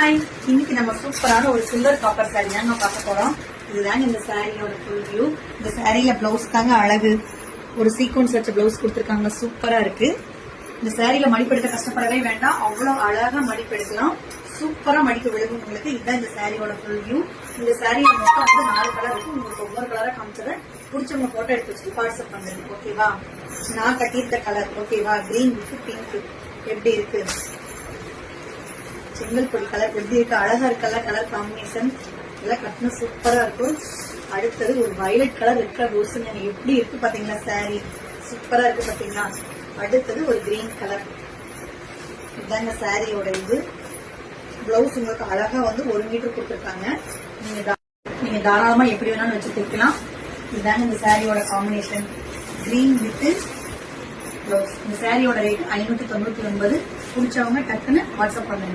Hi, இன்னைக்கு நம்ம சூப்பரான ஒரு சில்வர் காப்பர் சாரி தாங்க பார்க்க போறோம். இதுதாங்க இந்த சாரியோட ஃபுல் வியூ. இந்த சாரியில பிளவுஸ் தாங்க அழகு, ஒரு சீக்வன்ஸ் வச்ச பிளவுஸ் கொடுத்துருக்காங்க, சூப்பரா இருக்கு. இந்த சாரியில மடிப்பெடுக்க கஷ்டப்படவே வேண்டாம், அவ்வளவு அழகா மடிப்பெடுக்கலாம், சூப்பரா மடிப்பு விழுகும் உங்களுக்கு. இதுதான் இந்த சாரியோட ஃபுல் வியூ. இந்த சாரியில மொத்தம் வந்து 4 கலர் இருக்கு. உங்களுக்கு ஒவ்வொரு கலரா காமிச்சதை பிடிச்சவங்க போட்டோ எடுத்து வச்சுட்டு வாட்ஸ்அப் பண்ணுங்க, ஓகேவா? நான் கட்டியிருக்க கலர் ஓகேவா, கிரீன் வித் பிங்க் எப்படி இருக்கு, செங்கல் பொடி கலர் எப்படி இருக்கு, அழகா இருக்கல கலர் காம்பினேஷன், எல்லாம் கட்டினா சூப்பரா இருக்கும். அடுத்தது ஒரு வயலட் கலர் இருக்கிற ரோஸுங்க, எப்படி இருக்கு பாத்தீங்களா, சாரி சூப்பரா இருக்கு பாத்தீங்களா. அடுத்தது ஒரு கிரீன் கலர், இதாங்க சாரியோட இது. பிளவுஸ் உங்களுக்கு அழகா வந்து 1 மீட்டர் கொடுத்துருக்காங்க. நீங்க தாராளமா எப்படி வேணாலும் வச்சு தைக்கலாம். இதுதாங்க இந்த சாரியோட காம்பினேஷன், கிரீன் வித் பிளவுஸ். இந்த சாரியோட ரேட் 599. பிடிச்சவங்க டக்குன்னு வாட்ஸ்அப் பண்ணுங்க.